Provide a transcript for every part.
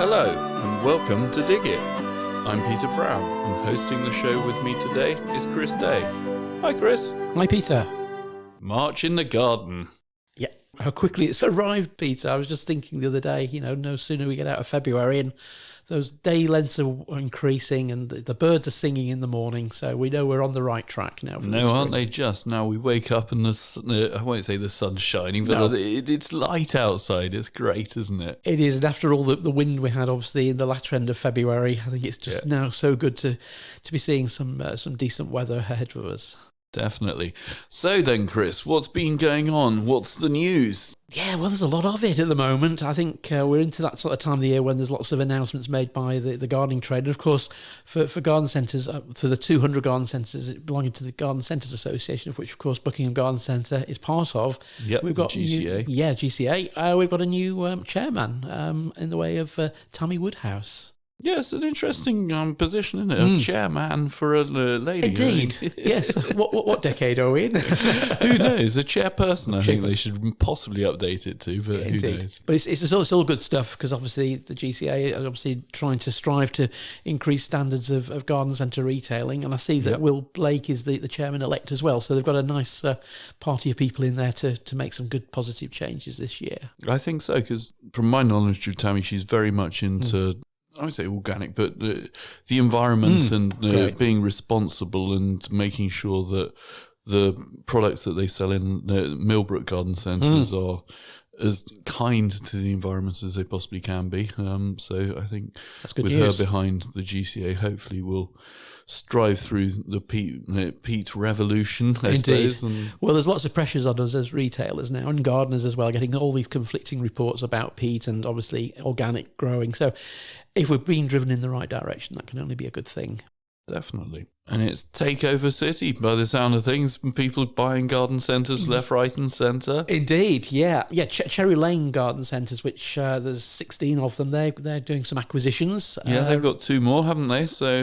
Hello and welcome to Dig It. I'm Peter Brown and hosting the show with me today is Chris Day. Hi Chris. Hi Peter. March in the garden. Yeah, how quickly it's arrived, Peter. I was just thinking the other day, no sooner we get out of February and those day lengths are increasing and the birds are singing in the morning, so we know we're on the right track now. No, aren't they just? Now we wake up and I won't say the sun's shining, but it's light outside. It's great, isn't it? It is, and after all the wind we had, obviously, in the latter end of February, I think it's just now so good to be seeing some decent weather ahead of us. Definitely. So then, Chris, what's been going on? What's the news? Yeah, well, there's a lot of it at the moment. I think we're into that sort of time of the year when there's lots of announcements made by the gardening trade. And of course, for garden centres, for the 200 garden centres belonging to the Garden Centres Association, of which, of course, Buckingham Garden Centre is part of. Yep, we've got GCA. GCA. We've got a new chairman in the way of Tammy Woodhouse. Yeah, it's an interesting position, isn't it? A chairman for a lady. Indeed. Yes. What decade are we in? Who knows? A chairperson, I think they should possibly update it to, but Indeed. Who knows? But it's all good stuff because obviously the GCA are obviously trying to strive to increase standards of garden centre retailing. And I see that Will Blake is the chairman-elect as well. So they've got a nice party of people in there to make some good positive changes this year. I think so, because from my knowledge of Tammy, she's very much into... I would say organic, but the environment and being responsible and making sure that the products that they sell in the Millbrook garden centres are as kind to the environment as they possibly can be. So I think that's good with news. her behind the GCA, hopefully we'll strive through the peat revolution, I suppose. Well, there's lots of pressures on us as retailers now and gardeners as well, getting all these conflicting reports about peat and obviously organic growing. So if we're being driven in the right direction, that can only be a good thing. Definitely. And it's takeover city by the sound of things. People buying garden centres left, right and centre. Indeed, yeah. Cherry Lane garden centres, which there's 16 of them. They're doing some acquisitions. Yeah, they've got two more, haven't they? So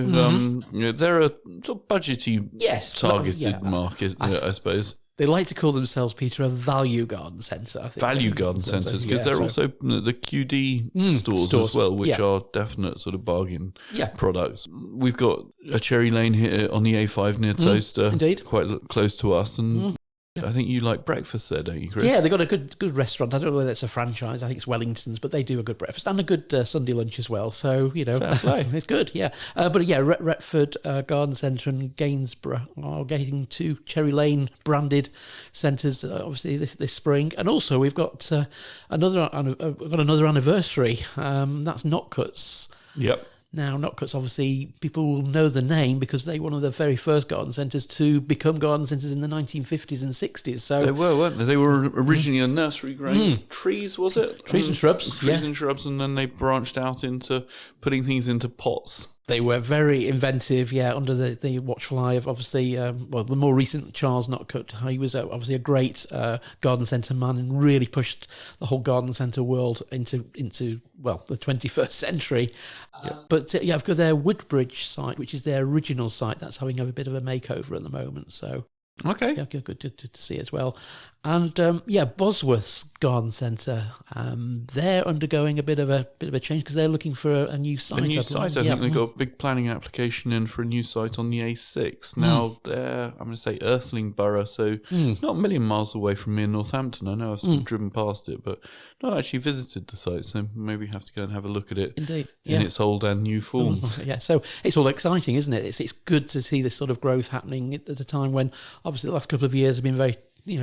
they're a sort of budgety targeted market, I suppose. They like to call themselves, Peter, a value garden centre, I think. Value garden centres, because they're also the QD stores as well, which are definite sort of bargain products. We've got a Cherry Lane here on the A5 near Toaster, indeed, quite close to us, and I think you like breakfast there, don't you, Chris? Yeah, they've got a good restaurant. I don't know whether it's a franchise. I think it's Wellington's, but they do a good breakfast and a good Sunday lunch as well. So, fair play. It's good, yeah. But yeah, Retford Garden Centre and Gainsborough are getting two Cherry Lane branded centres, obviously this spring. And also we've got another anniversary. That's Notcutts. Yep. Now, Notcutts, obviously, people will know the name because they were one of the very first garden centres to become garden centres in the 1950s and 60s. So they were, weren't they? They were originally a nursery growing trees, was it? Trees and shrubs. Trees and shrubs, and then they branched out into putting things into pots. They were very inventive, under the watchful eye of, obviously, the more recent Charles Notcutt. He was obviously a great garden centre man and really pushed the whole garden centre world into the 21st century. But I've got their Woodbridge site, which is their original site. That's having a bit of a makeover at the moment. So okay, good to see as well. And Bosworth's Garden Centre, they're undergoing a bit of a change because they're looking for a new site. I think they've got a big planning application in for a new site on the A6. Now they're, I'm going to say Earthling Borough, so not a million miles away from me in Northampton. I know I've sort of driven past it, but not actually visited the site, so maybe have to go and have a look at it. Indeed, in its old and new forms. So it's all exciting, isn't it? It's good to see this sort of growth happening at a time when obviously the last couple of years have been very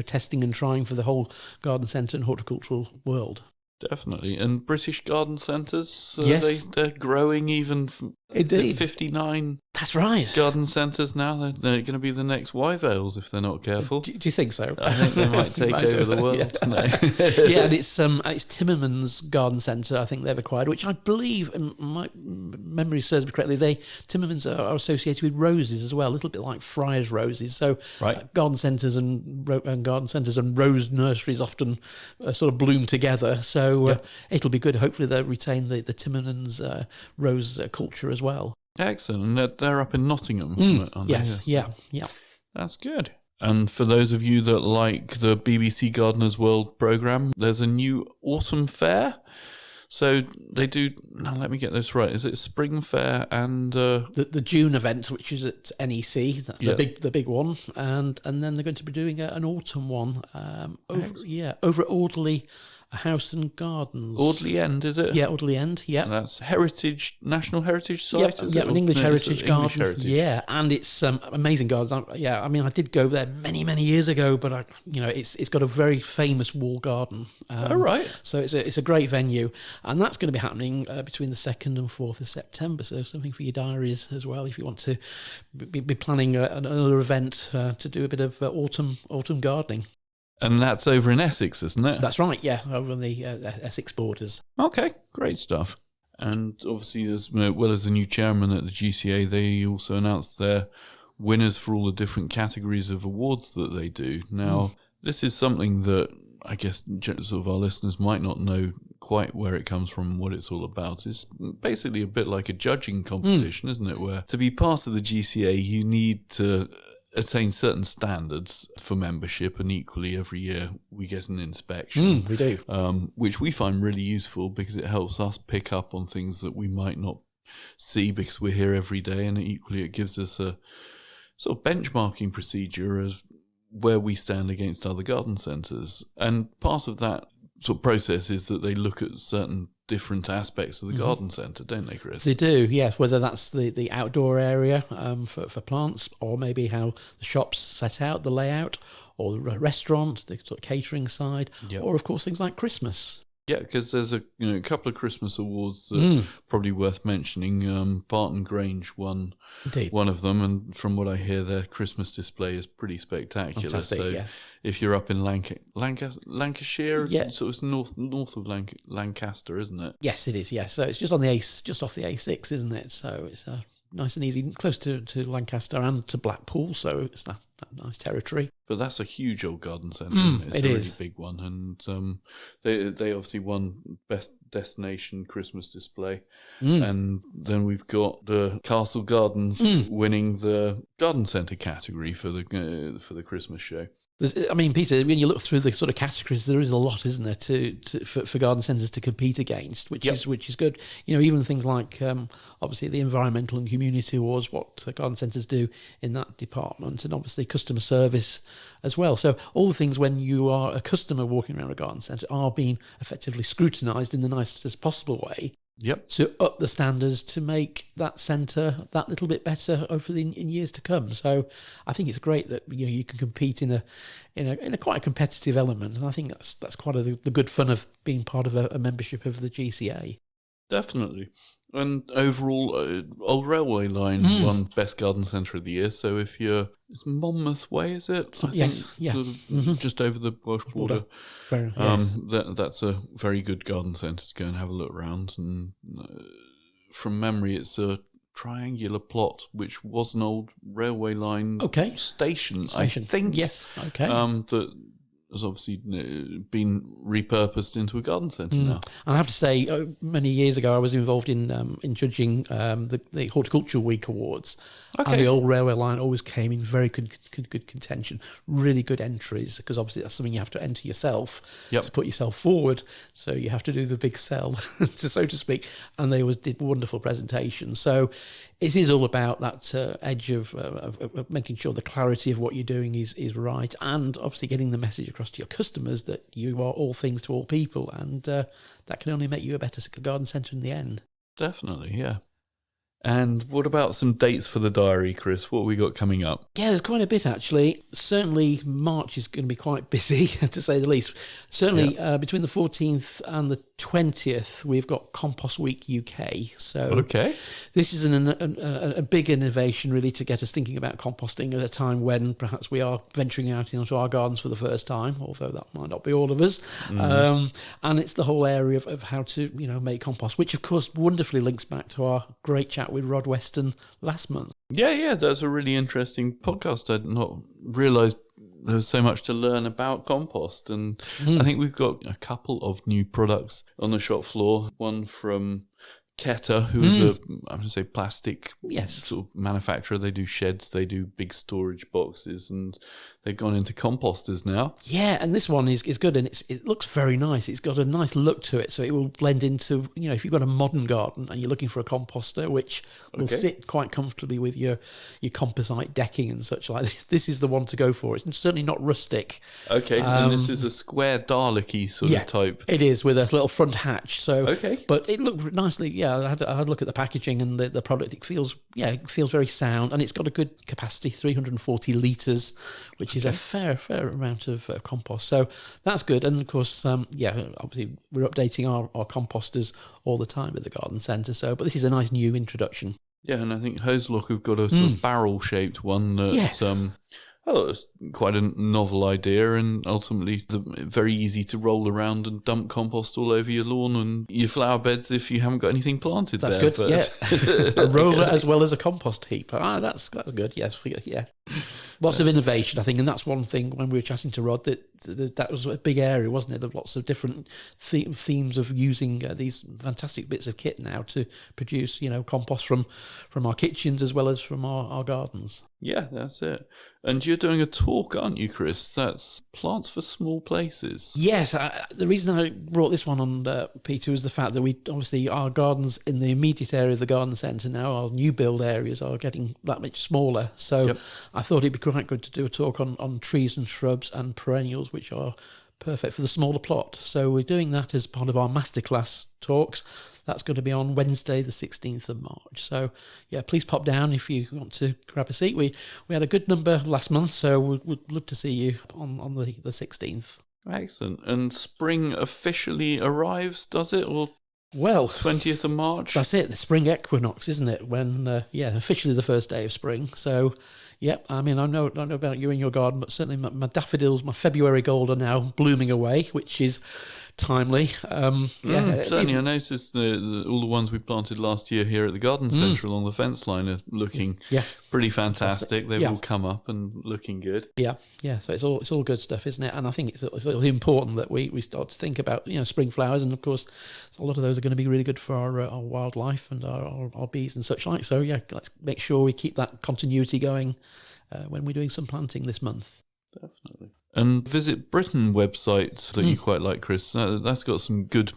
testing and trying for the whole garden centre and horticultural world. Definitely. And British garden centres, yes. They're growing even. Indeed. 59 That's right. garden centres now. They're going to be the next Wyvales if they're not careful. Do you think so? I think they might take over the world. Yeah, and it's Timmermans Garden Centre, I think they've acquired, which I believe, and my memory serves me correctly, Timmermans are associated with roses as well, a little bit like Friar's roses. So garden centres and garden centres and rose nurseries often sort of bloom together. So it'll be good. Hopefully they'll retain the Timmermans rose culture as well. Excellent. And they're up in Nottingham. Yes. Yeah. That's good. And for those of you that like the BBC Gardeners World programme, there's a new autumn fair So they do. Now let me get this right. Is it Spring Fair and the June event, which is at NEC, the big one, and then they're going to be doing an autumn one over at Audley House and Gardens. Audley End, is it? Yeah, Audley End. Yeah, and that's National Heritage Site. Yeah, an English Heritage Garden. English Heritage. Yeah, and it's amazing gardens. I mean, I did go there many years ago, but it's got a very famous wall garden. Right. So it's a great venue, and that's going to be happening between the 2nd and 4th of September. So something for your diaries as well, if you want to be planning another event to do a bit of autumn gardening. And that's over in Essex, isn't it? That's right, yeah, over on the Essex borders. Okay, great stuff. And obviously, as well as the new chairman at the GCA, they also announced their winners for all the different categories of awards that they do. Now, this is something that I guess sort of our listeners might not know quite where it comes from, what it's all about. It's basically a bit like a judging competition, isn't it? Where to be part of the GCA, you need to attain certain standards for membership, and equally every year we get an inspection. We do. Which we find really useful because it helps us pick up on things that we might not see because we're here every day, and equally it gives us a sort of benchmarking procedure of where we stand against other garden centres. And part of that sort of process is that they look at certain different aspects of the garden centre, don't they, Chris? They do, yes, whether that's the outdoor area for plants, or maybe how the shop's set out, the layout, or the restaurant, the sort of catering side, or of course things like Christmas. Yeah, because there's a couple of Christmas awards that probably worth mentioning. Barton Grange won one of them, and from what I hear, their Christmas display is pretty spectacular. Fantastic, so if you're up in Lancashire, sort of north of Lancaster, isn't it? Yes, it is. Yes, so it's just off the A6, isn't it? So it's nice and easy, close to Lancaster and to Blackpool, so it's that nice territory. But that's a huge old garden centre, isn't it? It's a really big one, and they obviously won Best Destination Christmas Display, and then we've got the Castle Gardens winning the garden centre category for the Christmas show. I mean, Peter, when you look through the sort of categories, there is a lot, isn't there, for garden centres to compete against, which is good. Even things like obviously the environmental and community awards, what garden centres do in that department, and obviously customer service as well. So all the things when you are a customer walking around a garden centre are being effectively scrutinised in the nicest possible way. To up the standards to make that centre that little bit better in years to come. So I think it's great that you can compete in a quite a competitive element, and I think that's quite the good fun of being part of a membership of the GCA. Definitely. And overall, Old Railway Line won Best Garden Centre of the Year. So if it's Monmouth Way, is it? Yes, yeah. Sort of just over the Welsh border. That's a very good garden centre to go and have a look around. And from memory, it's a triangular plot, which was an old railway line station, I think. Yes, okay. That has obviously been repurposed into a garden centre now. And I have to say, many years ago, I was involved in judging the Horticultural Week Awards. And the Old Railway Line always came in very good contention, really good entries, because obviously that's something you have to enter yourself to put yourself forward. So you have to do the big sell, so to speak. And they always did wonderful presentations. So it is all about that edge of making sure the clarity of what you're doing is right, and obviously getting the message across to your customers that you are all things to all people, and that can only make you a better garden centre in the end. Definitely, yeah. And what about some dates for the diary, Chris? What have we got coming up? Yeah, there's quite a bit, actually. Certainly, March is going to be quite busy, to say the least. Certainly, between the 14th and the 20th, we've got Compost Week UK. So this is a big innovation, really, to get us thinking about composting at a time when perhaps we are venturing out into our gardens for the first time, although that might not be all of us. And it's the whole area of how to make compost, which, of course, wonderfully links back to our great chat with Rod Weston last month. Yeah, that's a really interesting podcast. I'd not realised there was so much to learn about compost, and I think we've got a couple of new products on the shop floor. One from Keter, who is I'm going to say plastic Yes. sort of manufacturer. They do sheds, they do big storage boxes, and they've gone into composters now. Yeah, and this one is good, and it looks very nice. It's got a nice look to it, so it will blend into, if you've got a modern garden and you're looking for a composter, which will sit quite comfortably with your composite decking and such like this is the one to go for. It's certainly not rustic. Okay, and this is a square Dalek-y sort of type. It is, with a little front hatch. So, okay, but it looked nicely. Yeah, I had a look at the packaging and the product. It feels very sound, and it's got a good capacity, 340 litres, which is a fair amount of compost. So that's good. And of course, obviously we're updating our composters all the time at the garden centre. So, but this is a nice new introduction. Yeah, and I think HozeLock have got a sort of barrel-shaped one that's it's quite a novel idea, and ultimately very easy to roll around and dump compost all over your lawn and your flower beds if you haven't got anything planted that's there. That's good, yeah. A roller as well as a compost heap. That's good, yes. Yeah. Lots of innovation, I think, and that's one thing when we were chatting to Rod, that was a big area, wasn't it? There were lots of different themes of using these fantastic bits of kit now to produce, compost from our kitchens as well as from our gardens. Yeah, that's it. And you're doing a talk, aren't you, Chris? That's Plants for Small Places. Yes. The reason I brought this one on, Peter, was the fact that our gardens in the immediate area of the garden centre now, our new build areas, are getting that much smaller. So I thought it'd be quite good to do a talk on trees and shrubs and perennials, which are perfect for the smaller plot. So we're doing that as part of our Masterclass talks. That's going to be on Wednesday, the 16th of March. So, please pop down if you want to grab a seat. We had a good number last month, so we'd love to see you on the 16th. Excellent. And spring officially arrives, does it? Or 20th of March? That's it, the spring equinox, isn't it? When, officially the first day of spring. So, I mean, I don't know about you in your garden, but certainly my daffodils, my February gold, are now blooming away, which is timely. Certainly, I noticed all the ones we planted last year here at the garden centre along the fence line are looking pretty fantastic. They've all come up and looking good. Yeah. So it's all good stuff, isn't it? And I think it's really important that we start to think about spring flowers, and of course a lot of those are going to be really good for our wildlife and our bees and such like. So let's make sure we keep that continuity going when we're doing some planting this month. Definitely. And Visit Britain website that you quite like, Chris. That's got some good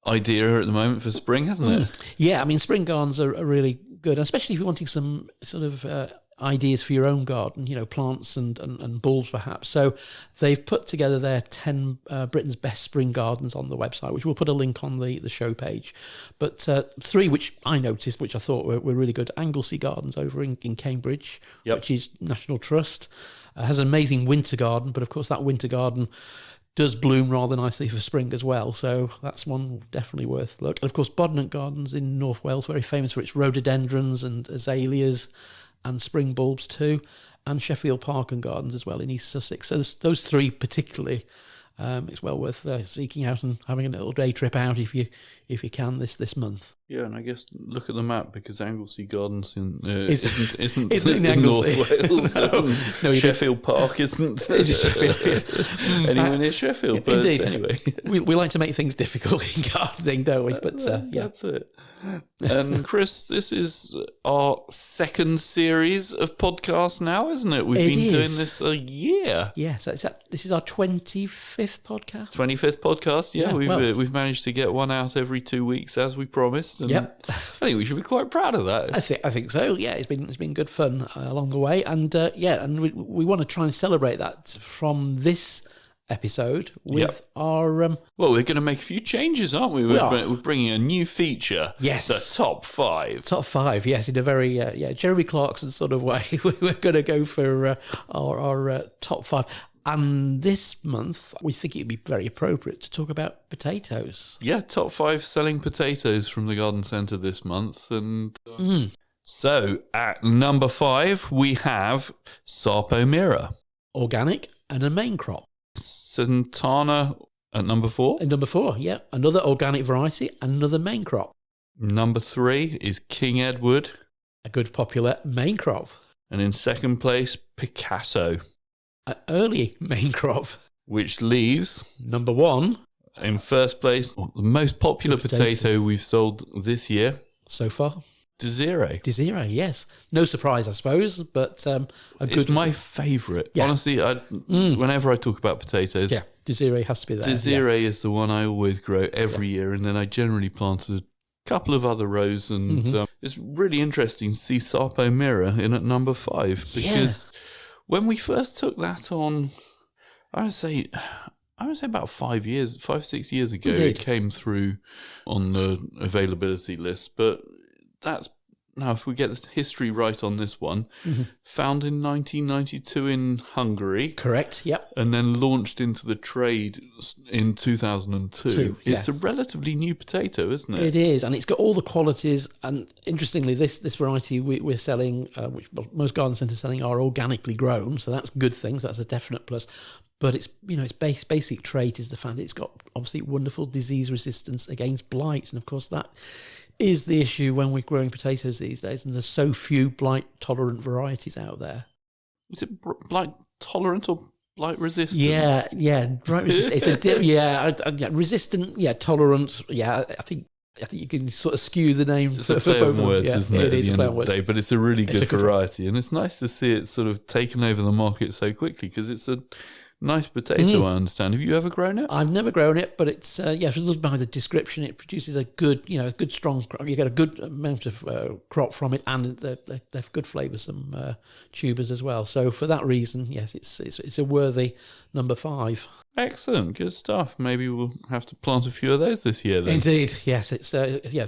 idea at the moment for spring, hasn't it? Yeah, I mean, spring gardens are really good, especially if you're wanting some sort of ideas for your own garden, plants and bulbs perhaps. So they've put together their 10 Britain's best spring gardens on the website, which we'll put a link on the show page. But 3 which I noticed, which I thought were really good. Anglesey Gardens over in Cambridge, which is National Trust. Has an amazing winter garden, but of course that winter garden does bloom rather nicely for spring as well. So that's one definitely worth a look. And of course, Bodnant Gardens in North Wales, very famous for its rhododendrons and azaleas and spring bulbs too. And Sheffield Park and Gardens as well in East Sussex. So those 3 particularly, it's well worth seeking out and having a little day trip out if you can this month. Yeah, and I guess look at the map, because Anglesey Gardens isn't in North Wales. No, Sheffield Park isn't anywhere near Sheffield. But indeed. Anyway, we like to make things difficult in gardening, don't we? But that's it. And Chris, this is our second series of podcasts now, isn't it? We've been doing this a year. Yeah, so this is our 25th podcast. 25th podcast, yeah. We've managed to get one out every 2 weeks as we promised. And I think we should be quite proud of that. I think so. Yeah, it's been good fun along the way, and and we want to try and celebrate that from this episode with our well, we're going to make a few changes, aren't we? We're bringing a new feature. Yes, the top 5. Yes, in a very Jeremy Clarkson sort of way. We're going to go for our top 5. And this month, we think it'd be very appropriate to talk about potatoes. Yeah, top 5 selling potatoes from the garden centre this month. And so at number 5, we have Sarpo Mira. Organic and a main crop. Santana at number 4. And number 4, another organic variety, another main crop. Number 3 is King Edward. A good popular main crop. And in second place, Picasso. An early main crop. Which leaves... Number 1. In first place, the most popular potato we've sold this year so far. Desiree, yes. No surprise, I suppose, but it's my favourite. Yeah. Honestly, whenever I talk about potatoes, Desiree has to be there. Desiree is the one I always grow every year, and then I generally plant a couple of other rows, and it's really interesting to see Sarpo Mira in at number 5, because when we first took that on, I would say about 5 years, 6 years ago, it came through on the availability list. But that's, now if we get the history right on this one, found in 1992 in Hungary. Correct, yep. And then launched into the trade in 2002. It's a relatively new potato, isn't it? It is, and it's got all the qualities. And interestingly, this variety we're selling, which most garden centres selling, are organically grown. So that's good things. That's a definite plus. But its basic trait is the fact it's got obviously wonderful disease resistance against blight, and of course that is the issue when we're growing potatoes these days, and there's so few blight tolerant varieties out there. Is it blight tolerant or blight resistant? Yeah, blight resistant. It's resistant, tolerant. Yeah, I think you can sort of skew the name for both of them. Words, yeah, isn't it? It is a play on words. But it's a really good variety, and it's nice to see it sort of taken over the market so quickly, because it's a nice potato, I understand. Have you ever grown it? I've never grown it, but it's if you look by the description, it produces a good, strong crop. You get a good amount of crop from it, and they've good flavoursome tubers as well. So for that reason, yes, it's a worthy number 5. Excellent, good stuff. Maybe we'll have to plant a few of those this year then. Indeed, yes, it's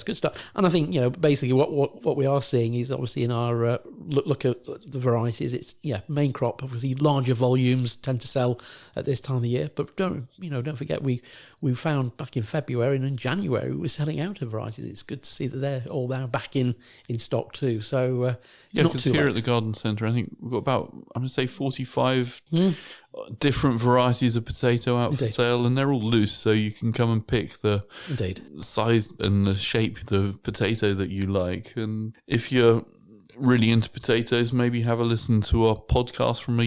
good stuff. And I think basically what we are seeing is obviously in our look at the varieties. It's main crop. Obviously, larger volumes tend to sell at this time of the year. But don't forget we found back in February and in January we were selling out of varieties. It's good to see that they're all now back in stock too. So because here at the garden centre, I think we've got about 45 different varieties of potato out for sale, and they're all loose, so you can come and pick the size and the shape of the potato that you like. And if you're really into potatoes, maybe have a listen to our podcast from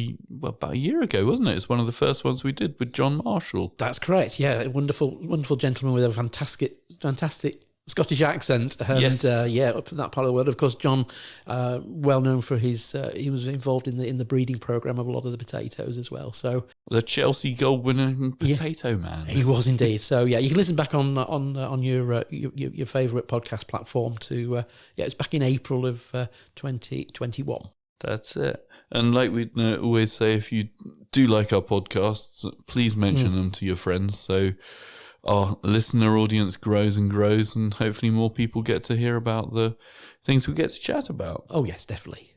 about a year ago, wasn't it? It's one of the first ones we did with John Marshall. That's correct. Yeah, a wonderful gentleman with a fantastic Scottish accent, and up from that part of the world. Of course, John, well known for his, he was involved in the breeding program of a lot of the potatoes as well. So the Chelsea gold winning potato man. He was indeed. So you can listen back on your favourite podcast platform to it's back in April of 2021. That's it. And like we always say, if you do like our podcasts, please mention them to your friends. So our listener audience grows and grows, and hopefully more people get to hear about the things we get to chat about. Oh, yes, definitely.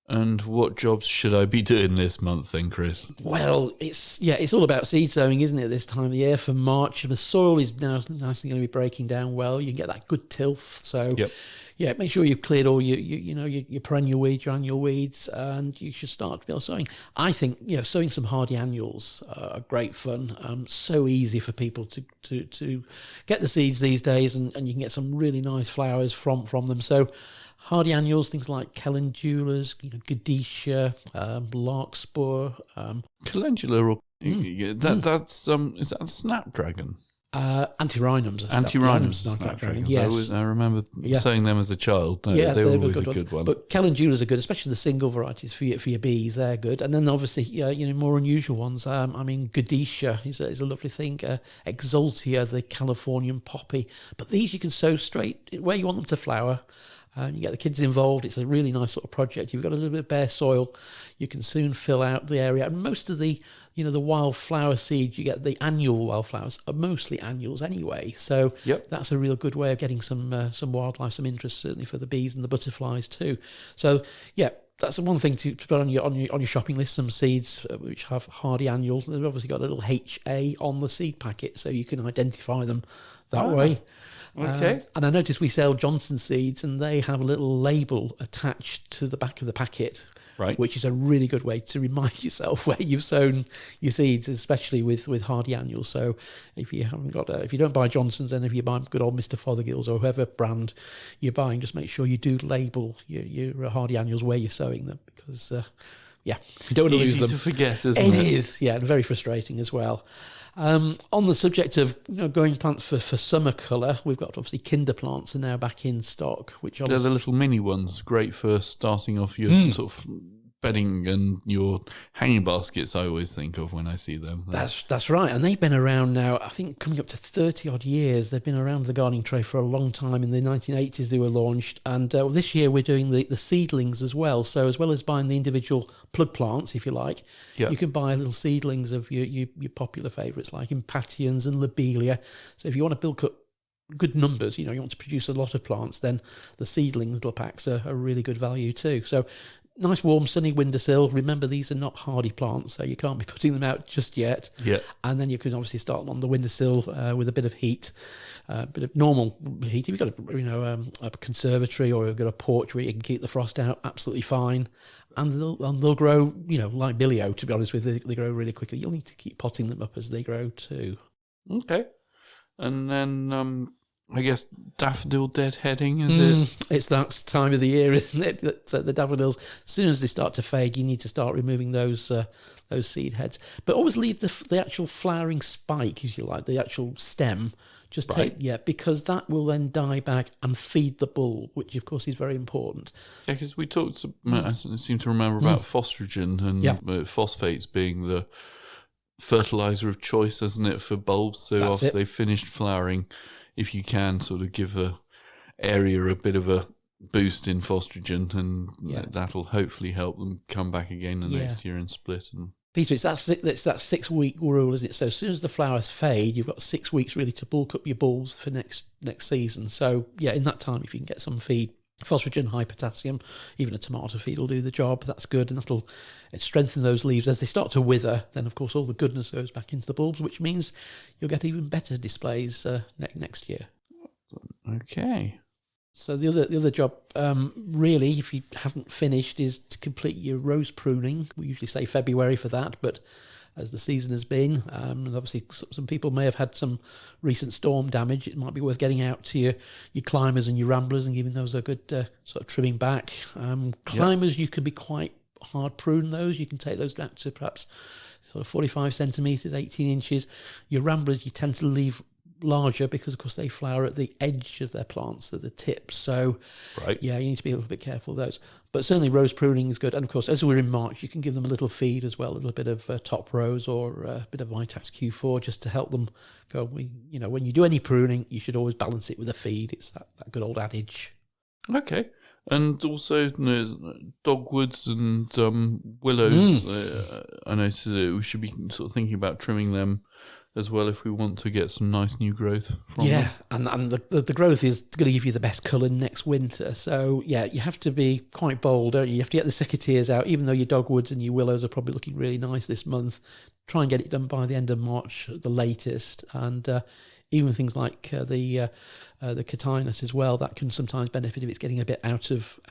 And what jobs should I be doing this month then, Chris? Well, it's all about seed sowing, isn't it, this time of the year for March. The soil is now nicely going to be breaking down well. You can get that good tilth. So, make sure you've cleared all your perennial weeds, your annual weeds, and you should start to be able sowing. I think, sowing some hardy annuals are great fun. So easy for people to get the seeds these days, and you can get some really nice flowers from them. So hardy annuals, things like calendulas, Gadisha, larkspur. Calendula, that's is that a snapdragon? Antirrhinums. Antirrhinums are snapdragons. Yes. I remember saying them as a child. They were always a good one. But calendulas are good, especially the single varieties for your bees. They're good. And then obviously, more unusual ones. Gadisha is a lovely thing. Exaltia, the Californian poppy. But these you can sow straight where you want them to flower. You get the kids involved. It's a really nice sort of project. You've got a little bit of bare soil. You can soon fill out the area. And most of the the wildflower seeds, you get the annual wildflowers are mostly annuals anyway. So that's a real good way of getting some wildlife, some interest, certainly for the bees and the butterflies too. So that's one thing to put on your shopping list. Some seeds which have hardy annuals. They've obviously got a little HA on the seed packet, so you can identify them that way. Okay. And I noticed we sell Johnson seeds, and they have a little label attached to the back of the packet. Right. Which is a really good way to remind yourself where you've sown your seeds, especially with hardy annuals. So if you haven't got, if you don't buy Johnson's, and if you buy good old Mr. Fothergill's or whoever brand you're buying, just make sure you do label your hardy annuals where you're sowing them, because you don't want to lose them. Easy to forget, isn't it? It is, and very frustrating as well. On the subject of growing plants for summer colour, we've got obviously Kinder plants are now back in stock, which They're the little mini ones, great for starting off your sort of bedding and your hanging baskets. I always think of when I see them. That's right, and they've been around now, I think coming up to 30 odd years. They've been around the gardening tray for a long time. In the 1980s they were launched, and this year we're doing the seedlings as well. So as well as buying the individual plug plants, if you like, you can buy little seedlings of your popular favourites like Impatiens and Lobelia. So if you want to build up good numbers, you want to produce a lot of plants, then the seedling little packs are a really good value too. So nice warm sunny windowsill. Remember, these are not hardy plants, so you can't be putting them out just yet. Yeah. And then you can obviously start them on the windowsill with a bit of heat, a bit of normal heat. If you've got a conservatory or you've got a porch where you can keep the frost out, absolutely fine. And they'll grow, like Billio, to be honest with you. They grow really quickly. You'll need to keep potting them up as they grow too. Okay. And then I guess daffodil deadheading, is it? It's that time of the year, isn't it? That the daffodils, as soon as they start to fade, you need to start removing those seed heads. But always leave the actual flowering spike, if you like, the actual stem. Just because that will then die back and feed the bulb, which of course is very important. Yeah, because we talked, I seem to remember about Phostrogen and phosphates being the fertilizer of choice, isn't it, for bulbs? So after they've finished flowering, if you can sort of give the area a bit of a boost in Phostrogen, and that'll hopefully help them come back again the next year and split. And Peter, it's that 6-week rule, isn't it? So as soon as the flowers fade, you've got 6 weeks really to bulk up your bulbs for next season. So in that time, if you can get some feed, Phostrogen, high potassium, even a tomato feed will do the job. That's good, and that'll strengthen those leaves as they start to wither. Then, of course, all the goodness goes back into the bulbs, which means you'll get even better displays next year. Okay. So the other job, really, if you haven't finished, is to complete your rose pruning. We usually say February for that, but as the season has been, and obviously some people may have had some recent storm damage, it might be worth getting out to your climbers and your ramblers and giving those a good sort of trimming back. Climbers, you can be quite hard prune those. You can take those back to perhaps sort of 45 centimetres, 18 inches. Your ramblers, you tend to leave larger because, of course, they flower at the edge of their plants, at the tips. So, you need to be a little bit careful of those. But certainly rose pruning is good. And, of course, as we're in March, you can give them a little feed as well, a little bit of top rose or a bit of Vitax Q4 just to help them go. When you do any pruning, you should always balance it with a feed. It's that good old adage. Okay. And also dogwoods and willows. I noticed that we should be sort of thinking about trimming them as well if we want to get some nice new growth from them. And the growth is going to give you the best colour next winter. So, you have to be quite bold, don't you? You have to get the secateurs out, even though your dogwoods and your willows are probably looking really nice this month. Try and get it done by the end of March at the latest. And even things like the Catinus as well, that can sometimes benefit if it's getting a bit out of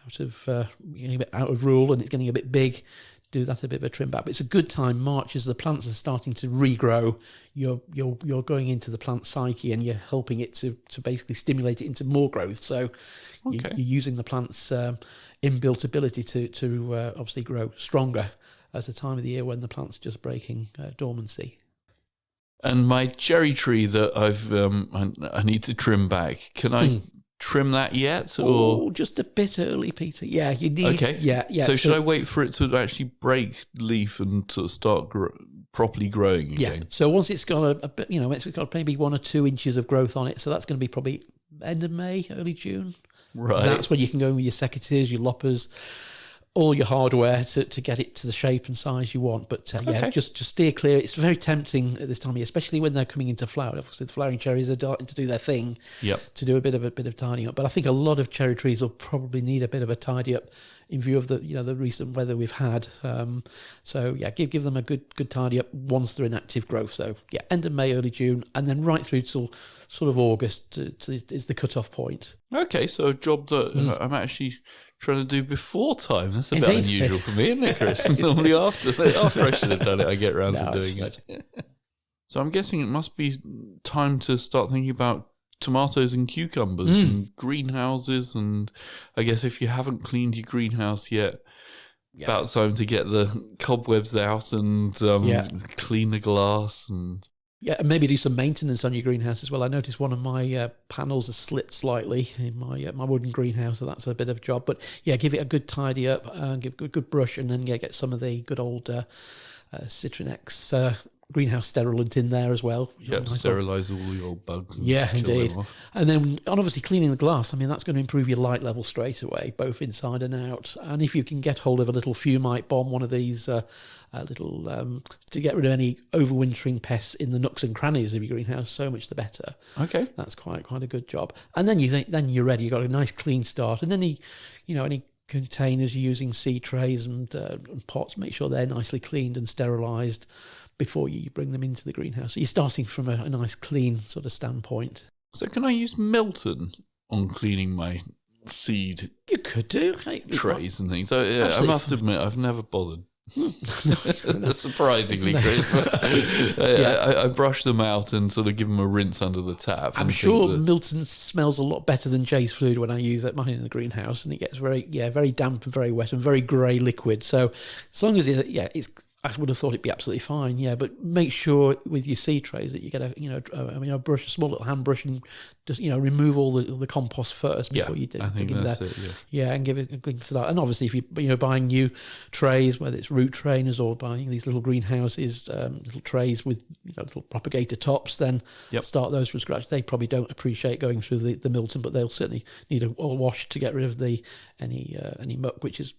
rule and it's getting a bit big. Do that a bit of a trim back, but it's a good time. March, as the plants are starting to regrow, you're going into the plant psyche and you're helping it to basically stimulate it into more growth. So you're using the plant's inbuilt ability to obviously grow stronger at a time of the year when the plant's just breaking dormancy. And my cherry tree that I need to trim back, can I trim that yet? Or just a bit early, Peter. Yeah, you need. Okay. Yeah. So should I wait for it to actually break leaf and to start properly growing again? Yeah. So once it's got a bit, it's got maybe 1 or 2 inches of growth on it. So that's going to be probably end of May, early June. Right. That's when you can go in with your secateurs, your loppers, all your hardware to get it to the shape and size you want. But just steer clear. It's very tempting at this time of year, especially when they're coming into flower. Obviously, the flowering cherries are starting to do their thing. To do a bit of tidying up. But I think a lot of cherry trees will probably need a bit of a tidy up in view of the recent weather we've had. Give them a good tidy up once they're in active growth. So end of May, early June, and then right through till sort of August is the cut-off point. Okay, so a job that I'm actually trying to do before time. That's a bit unusual for me, isn't it, Chris? Normally after I should have done it, I get around to doing it. So I'm guessing it must be time to start thinking about tomatoes and cucumbers and greenhouses. And I guess if you haven't cleaned your greenhouse yet, about time to get the cobwebs out and clean the glass and Yeah, and maybe do some maintenance on your greenhouse as well. I noticed one of my panels has slipped slightly in my wooden greenhouse, so that's a bit of a job. But yeah, give it a good tidy up, give it a good brush, and then get some of the good old Citrox greenhouse sterilant in there as well. Yeah, nice sterilise all the old bugs. And yeah, kill indeed. them off. And then obviously cleaning the glass. I mean, that's going to improve your light level straight away, both inside and out. And if you can get hold of a little fumite bomb, one of these to get rid of any overwintering pests in the nooks and crannies of your greenhouse, so much the better. Okay, that's quite a good job. And then then you're ready. You've got a nice clean start. And any containers you're using, seed trays and pots, make sure they're nicely cleaned and sterilised before you bring them into the greenhouse. So you're starting from a nice clean sort of standpoint. So can I use Milton on cleaning my seed You could do. trays and things? So yeah, I must admit, I've never bothered. Surprisingly, Chris, but I brush them out and sort of give them a rinse under the tap. I'm sure Milton smells a lot better than Jay's fluid when I use it mine in the greenhouse, and it gets very damp and very wet and very grey liquid. So as long as I would have thought it'd be absolutely fine, yeah. But make sure with your seed trays that you get a brush, a small little hand brush, and just remove all the compost first before you dig. I think that's it. Yeah, and give it a clean start. And obviously, if you're buying new trays, whether it's root trainers or buying these little greenhouses, little trays with little propagator tops, then start those from scratch. They probably don't appreciate going through the Milton, but they'll certainly need a wash to get rid of any muck which has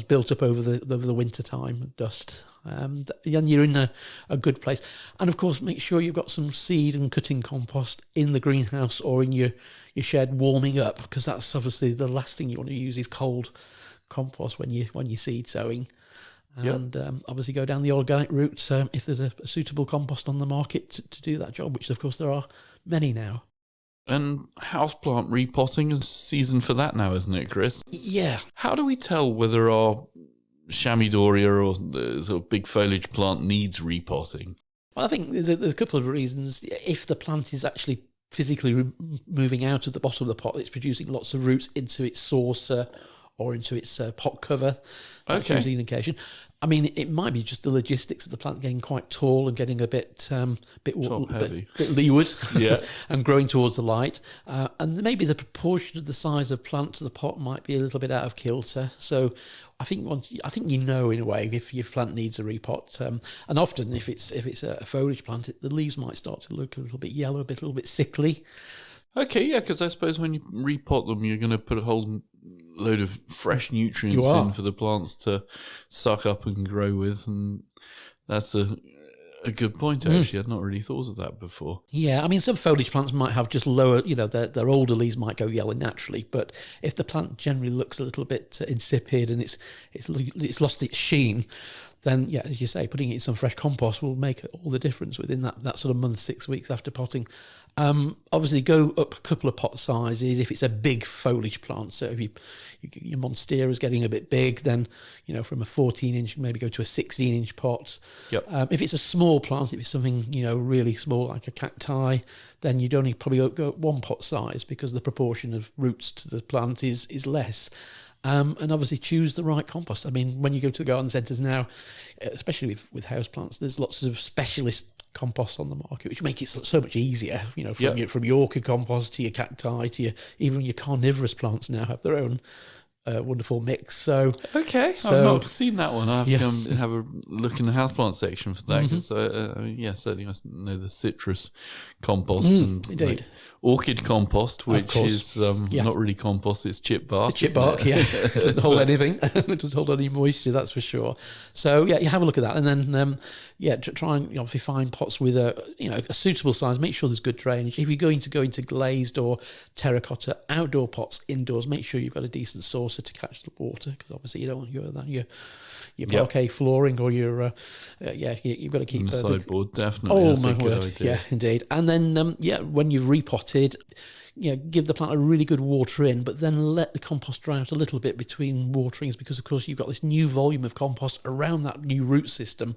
built up over the winter time, dust. And you're in a good place. And of course, make sure you've got some seed and cutting compost in the greenhouse or in your shed warming up, because that's obviously the last thing you want to use is cold compost when you're seed sowing. And obviously go down the organic route if there's a suitable compost on the market to do that job, which of course there are many now. And houseplant repotting is season for that now, isn't it, Chris? Yeah. How do we tell whether our Chamidoria or the sort of big foliage plant needs repotting? Well, I think there's a couple of reasons. If the plant is actually physically moving out of the bottom of the pot, it's producing lots of roots into its saucer or into its pot cover. That's usually an indication. I mean, it might be just the logistics of the plant getting quite tall and getting a bit leeward, and growing towards the light. And maybe the proportion of the size of plant to the pot might be a little bit out of kilter. So I think in a way if your plant needs a repot. And often if it's a foliage plant, the leaves might start to look a little bit yellow, a little bit sickly. Okay, yeah, because I suppose when you repot them, you're going to put a whole load of fresh nutrients in for the plants to suck up and grow with, and that's a good point, actually. I'd not really thought of that before. Yeah, I mean, some foliage plants might have just lower, their older leaves might go yellow naturally, but if the plant generally looks a little bit insipid and it's lost its sheen, then, as you say, putting it in some fresh compost will make all the difference within that sort of month, 6 weeks after potting. Obviously, go up a couple of pot sizes if it's a big foliage plant. So if your Monstera is getting a bit big, then, from a 14-inch, maybe go to a 16-inch pot. Yep. If it's a small plant, if it's something, really small like a cacti, then you'd only probably go one pot size because the proportion of roots to the plant is less. And obviously choose the right compost. I mean, when you go to the garden centres now, especially with houseplants, there's lots of specialist composts on the market, which make it so much easier. From your orchid compost to your cacti to even your carnivorous plants now have their own wonderful mix. So I've not seen that one. I have to go and have a look in the houseplant section for that. Because certainly I know the citrus compost and indeed. Orchid compost, which is not really compost, it's chip bark. Chip bark, it doesn't hold anything. It doesn't hold any moisture, that's for sure. So you have a look at that, and then try and obviously find pots with a suitable size. Make sure there's good drainage. If you're going to go into glazed or terracotta outdoor pots indoors, make sure you've got a decent saucer to catch the water, because obviously you don't want your parquet flooring or your you've got to keep the sideboard. Definitely, that's a good idea. Yeah, indeed. And then when you've repotted, give the plant a really good water in, but then let the compost dry out a little bit between waterings, because of course you've got this new volume of compost around that new root system.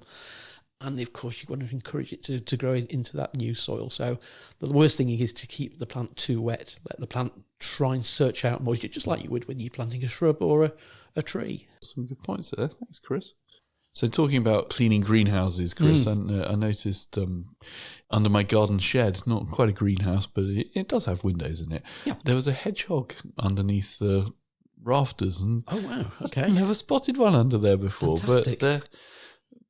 And of course, you want to encourage it to grow into that new soil. So the worst thing is to keep the plant too wet. Let the plant try and search out moisture, just like you would when you're planting a shrub or a tree. Some good points there. Thanks, Chris. So talking about cleaning greenhouses, Chris, I noticed under my garden shed, not quite a greenhouse, but it does have windows in it. Yeah. There was a hedgehog underneath the rafters, and Oh wow, okay. I've never spotted one under there before. Fantastic. But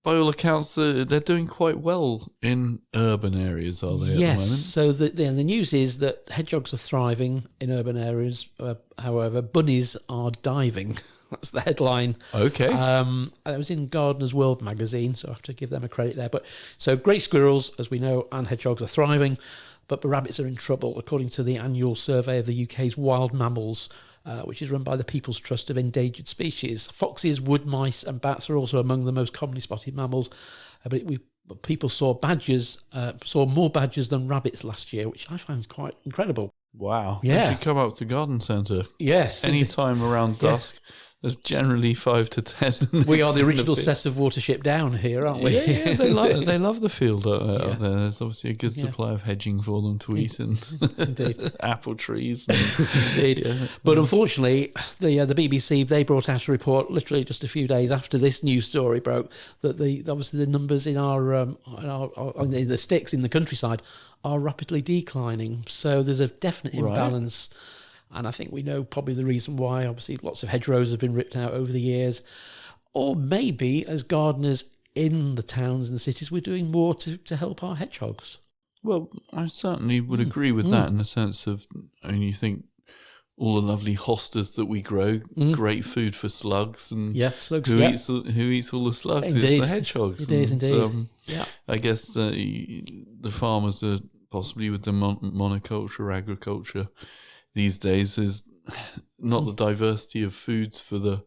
by all accounts, they're doing quite well in urban areas, are they? Yes. At the moment? So the news is that hedgehogs are thriving in urban areas. However, bunnies are diving. That's the headline. Okay. I was in Gardener's World magazine, so I have to give them a credit there. But so grey squirrels, as we know, and hedgehogs are thriving, but the rabbits are in trouble, according to the annual survey of the UK's wild mammals, which is run by the People's Trust of Endangered Species. Foxes, wood mice, and bats are also among the most commonly spotted mammals. But people saw more badgers than rabbits last year, which I find quite incredible. Wow. Yeah. You should come up to Garden Centre. Yes. Any time around dusk. There's generally 5 to 10. We are the original Cess of Watership Down here, aren't we? Yeah, they love the field out there. There's obviously a good supply of hedging for them to eat, and Indeed. apple trees. Indeed. Yeah. But unfortunately, the BBC, they brought out a report literally just a few days after this news story broke that obviously the numbers in the sticks in the countryside are rapidly declining. So there's a definite imbalance. And I think we know probably the reason why. Obviously, lots of hedgerows have been ripped out over the years. Or maybe, as gardeners in the towns and the cities, we're doing more to help our hedgehogs. Well, I certainly would agree with that in the sense of, you think all the lovely hostas that we grow, great food for slugs. And slugs. Who eats all the slugs? Indeed. It's the hedgehogs. It is indeed. I guess the farmers are possibly with the monoculture, agriculture, these days is not the diversity of foods for the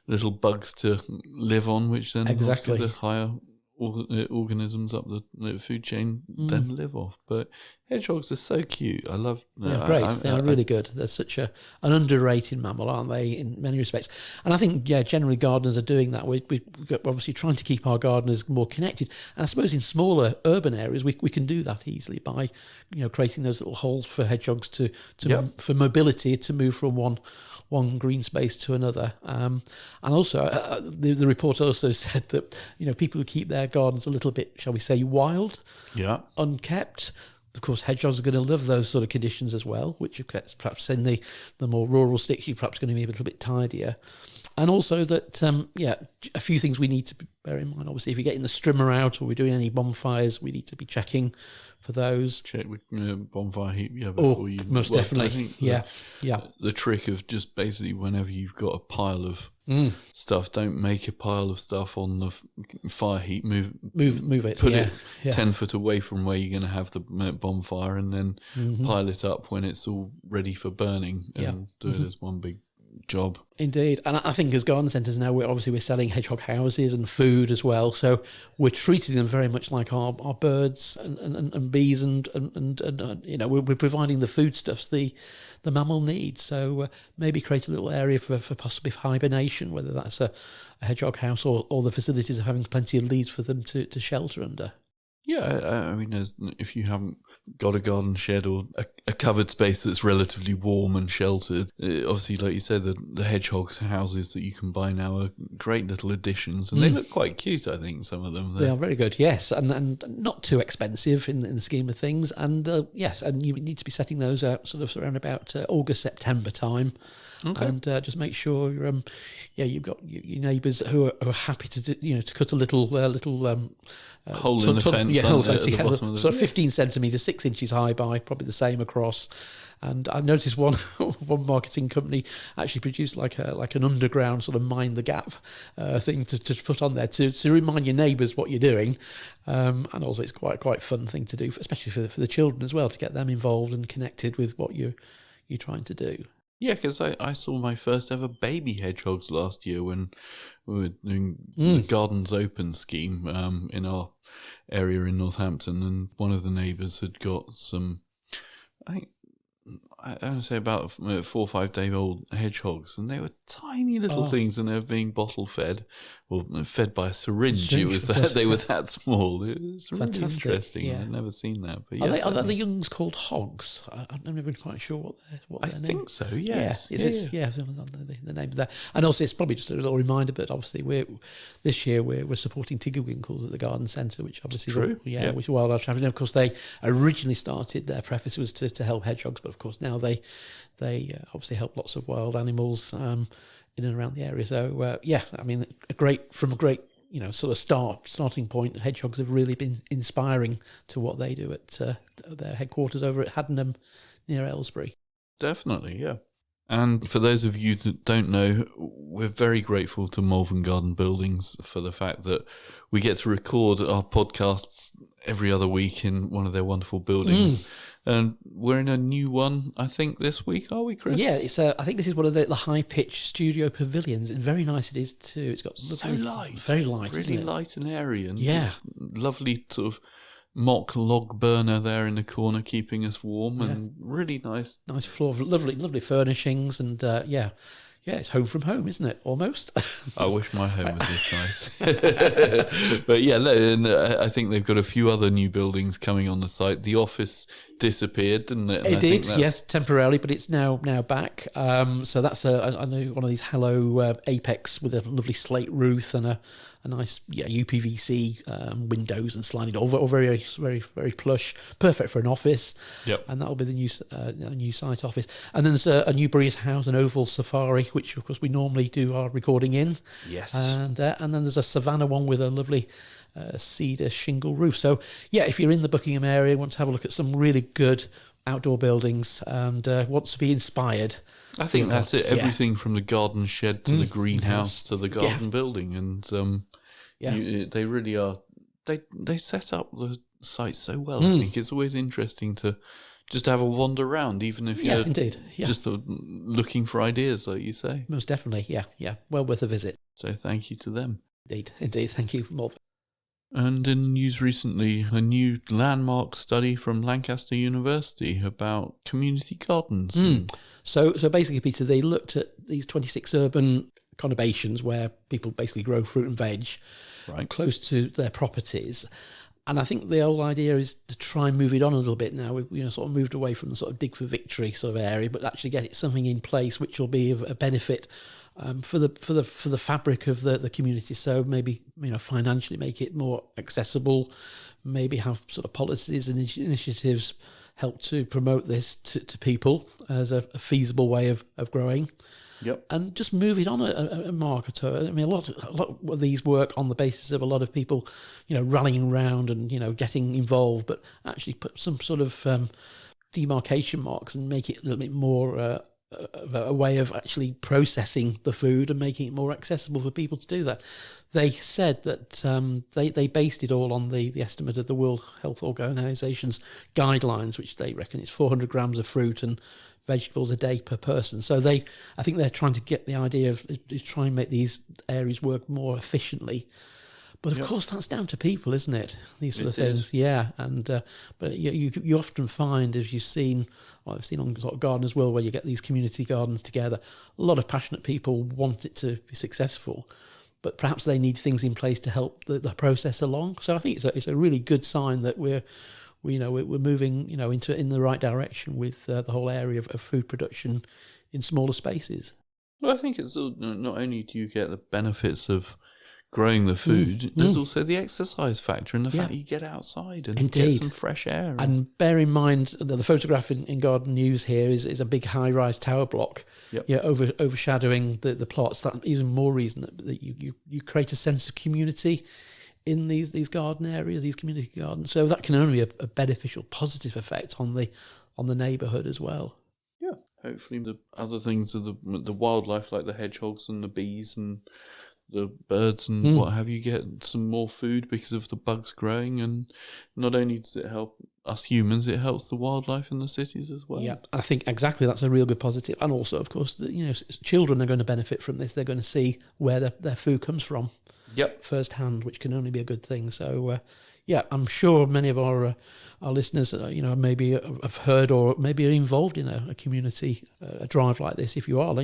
little bugs to live on, which then exactly the higher organisms up the food chain then live off. But hedgehogs are so cute. I love them. Yeah, great. They are really good. They're such an underrated mammal, aren't they, in many respects? And I think, generally gardeners are doing that. We're obviously trying to keep our gardeners more connected. And I suppose in smaller urban areas, we can do that easily by, creating those little holes for hedgehogs for mobility to move from one green space to another. And also, the report also said that, people who keep their gardens a little bit, shall we say, wild, unkept. Of course, hedgehogs are going to love those sort of conditions as well, which perhaps in the more rural sticks, you're perhaps going to be a little bit tidier. And also that, a few things we need to bear in mind. Obviously, if you're getting the strimmer out or we're doing any bonfires, we need to be checking for those. Check with bonfire heat before you... Most definitely, The trick of just basically whenever you've got a pile of stuff, don't make a pile of stuff on the fire heat. Move it. Put it 10 foot away from where you're going to have the bonfire, and then pile it up when it's all ready for burning, and do it as one big job. Indeed. And I think as garden centres now, we're selling hedgehog houses and food as well. So we're treating them very much like our birds and bees, and we're providing the foodstuffs the mammal needs. So maybe create a little area for possibly hibernation, whether that's a hedgehog house or the facilities of having plenty of leaves for them to shelter under. Yeah, I mean, if you haven't got a garden shed or a covered space that's relatively warm and sheltered, obviously, like you said, the hedgehog houses that you can buy now are great little additions, and they look quite cute, I think, some of them. They are very good, yes, and not too expensive in the scheme of things, and yes, and you need to be setting those out sort of around about August, September time. Okay. And just make sure you've got your neighbours who are happy to cut a little hole in the fence. Sort of 15 centimetres, 6 inches high by probably the same across. And I noticed one marketing company actually produced like an underground sort of mind the gap thing to put on there to remind your neighbours what you're doing. And also it's quite a fun thing to do, especially for the children as well, to get them involved and connected with what you're trying to do. Yeah, because I saw my first ever baby hedgehogs last year when we were doing the Gardens Open scheme in our area in Northampton, and one of the neighbours had got some, I I would say about 4 or 5 day old hedgehogs, and they were tiny little things, and they were being bottle fed, or fed by a syringe. It was that they were that small. It was really interesting. Yeah. I'd never seen that. But yes, are the youngs called hogs? I'm never been quite sure what their name. I think so. Yes. Yeah. The name of that. And also, it's probably just a little reminder. But obviously, this year we're supporting Tigerwinkles at the Garden Centre, which obviously true. Which are wildlife trafficking. Of course, they originally started their preface was to help hedgehogs, but of course now they obviously help lots of wild animals in and around the area. So I mean, from a great sort of starting point, hedgehogs have really been inspiring to what they do at their headquarters over at Haddenham near Aylesbury. Definitely, yeah. And for those of you that don't know, we're very grateful to Malvern Garden Buildings for the fact that we get to record our podcasts every other week in one of their wonderful buildings. And we're in a new one, I think, this week, are we, Chris? Yeah, I think this is one of the high-pitched studio pavilions, and very nice it is too. It's got so light, very light, really light and airy, and yeah, lovely sort of mock log burner there in the corner, keeping us warm, and really nice floor, lovely furnishings, and yeah, it's home from home, isn't it? Almost. I wish my home was this nice. But yeah, and I think they've got a few other new buildings coming on the site. The office disappeared, didn't it? And it did, yes, temporarily, but it's now back. So that's I know one of these Hello Apex with a lovely slate roof and a nice UPVC windows and sliding door, all very, very, very plush, perfect for an office. Yep. And that'll be the new site office. And then there's a Newbury's House, an oval safari, which of course we normally do our recording in. Yes. And then there's a Savannah one with a lovely cedar shingle roof. So yeah, if you're in the Buckingham area, want to have a look at some really good outdoor buildings and want to be inspired, I think that's it. Everything from the garden shed to the greenhouse to the garden building, and they really are. They set up the site so well. I think it's always interesting to just have a wander around, even if you're just looking for ideas, like you say. Most definitely, yeah, well worth a visit. So thank you to them. Indeed, thank you, Bob. And in the news recently, a new landmark study from Lancaster University about community gardens. So basically, Peter, they looked at these 26 urban conurbations where people basically grow fruit and veg close to their properties. And I think the whole idea is to try and move it on a little bit now. We've sort of moved away from the sort of dig for victory sort of area, but actually get something in place which will be of a benefit for the fabric of the community. So maybe financially make it more accessible, maybe have sort of policies and initiatives help to promote this to people as a feasible way of growing. Yep. And just move it on a marketer. I mean, a lot of these work on the basis of a lot of people, rallying around and getting involved, but actually put some sort of demarcation marks and make it a little bit more a way of actually processing the food and making it more accessible for people to do that. They said that they based it all on the estimate of the World Health Organization's guidelines, which they reckon it's 400 grams of fruit and vegetables a day per person. So I think they're trying to get the idea of trying to make these areas work more efficiently. But of course, that's down to people, isn't it? These sort of things, yeah. And but you often find, as you've seen, I've seen on sort of Gardeners World, where you get these community gardens together. A lot of passionate people want it to be successful, but perhaps they need things in place to help the process along. So I think it's a really good sign that we're moving in the right direction with the whole area of food production in smaller spaces. Well, I think it's not only do you get the benefits of growing the food, there's also the exercise factor and the fact you get outside and get some fresh air. And bear in mind, the photograph in Garden News here is a big high-rise tower block, overshadowing the plots. That's even more reason that you create a sense of community in these garden areas, these community gardens. So that can only be a beneficial, positive effect on the neighbourhood as well. Yeah, hopefully the other things of the wildlife, like the hedgehogs and the bees and the birds and what have you, get some more food because of the bugs growing. And not only does it help us humans, it helps the wildlife in the cities as well. Yeah, I think exactly that's a real good positive. And also, of course, children are going to benefit from this. They're going to see where their food comes from. Yep. Firsthand, which can only be a good thing. So, yeah, I'm sure many of our listeners, maybe have heard or maybe are involved in a community drive like this. If you are,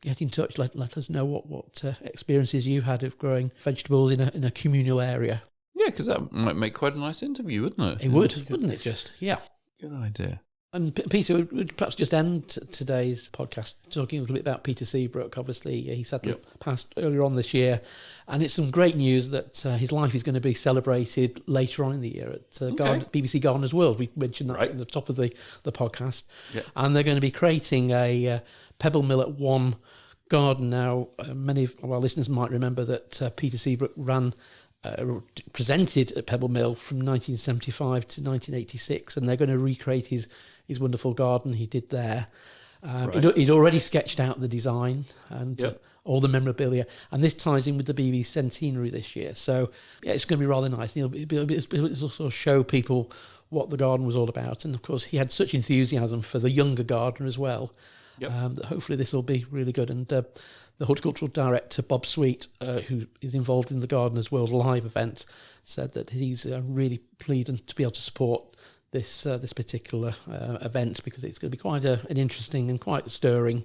get in touch. Let us know what experiences you've had of growing vegetables in a communal area. Yeah, because that might make quite a nice interview, wouldn't it? It would, wouldn't it? Just Good idea. And Peter, would perhaps just end today's podcast talking a little bit about Peter Seabrook. Obviously, he sadly passed earlier on this year, and it's some great news that his life is going to be celebrated later on in the year at BBC Gardeners World. We mentioned that at the top of the podcast. Yeah. And they're going to be creating a pebble mill at one garden. Now, many of our listeners might remember that Peter Seabrook presented at Pebble Mill from 1975 to 1986, and they're going to recreate his wonderful garden he did there. He'd already sketched out the design and all the memorabilia, and this ties in with the BB's centenary this year. So it's going to be rather nice. It'll sort of show people what the garden was all about, and of course he had such enthusiasm for the younger gardener as well. That hopefully this will be really good. And the horticultural director, Bob Sweet, who is involved in the Gardeners World Live event, said that he's really pleased to be able to support this particular event, because it's going to be quite an interesting and quite stirring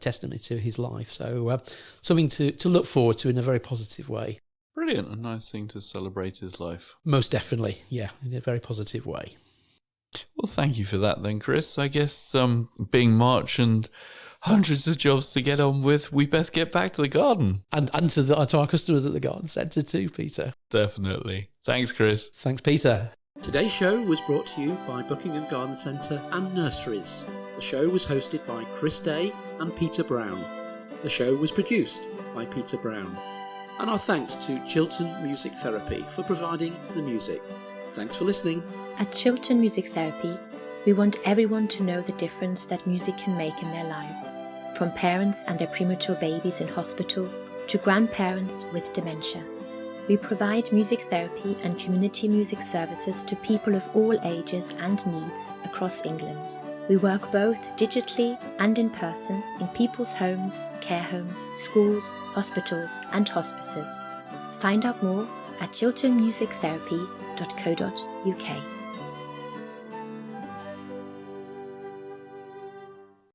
testimony to his life. So something to look forward to in a very positive way. Brilliant. A nice thing to celebrate his life. Most definitely, yeah, in a very positive way. Well, thank you for that then, Chris. I guess being March and hundreds of jobs to get on with, we best get back to the garden. And to our customers at the Garden Centre too, Peter. Definitely. Thanks, Chris. Thanks, Peter. Today's show was brought to you by Buckingham Garden Centre and Nurseries. The show was hosted by Chris Day and Peter Brown. The show was produced by Peter Brown. And our thanks to Chiltern Music Therapy for providing the music. Thanks for listening. At Chiltern Music Therapy, we want everyone to know the difference that music can make in their lives. From parents and their premature babies in hospital to grandparents with dementia. We provide music therapy and community music services to people of all ages and needs across England. We work both digitally and in person in people's homes, care homes, schools, hospitals and hospices. Find out more at chilternmusictherapy.co.uk.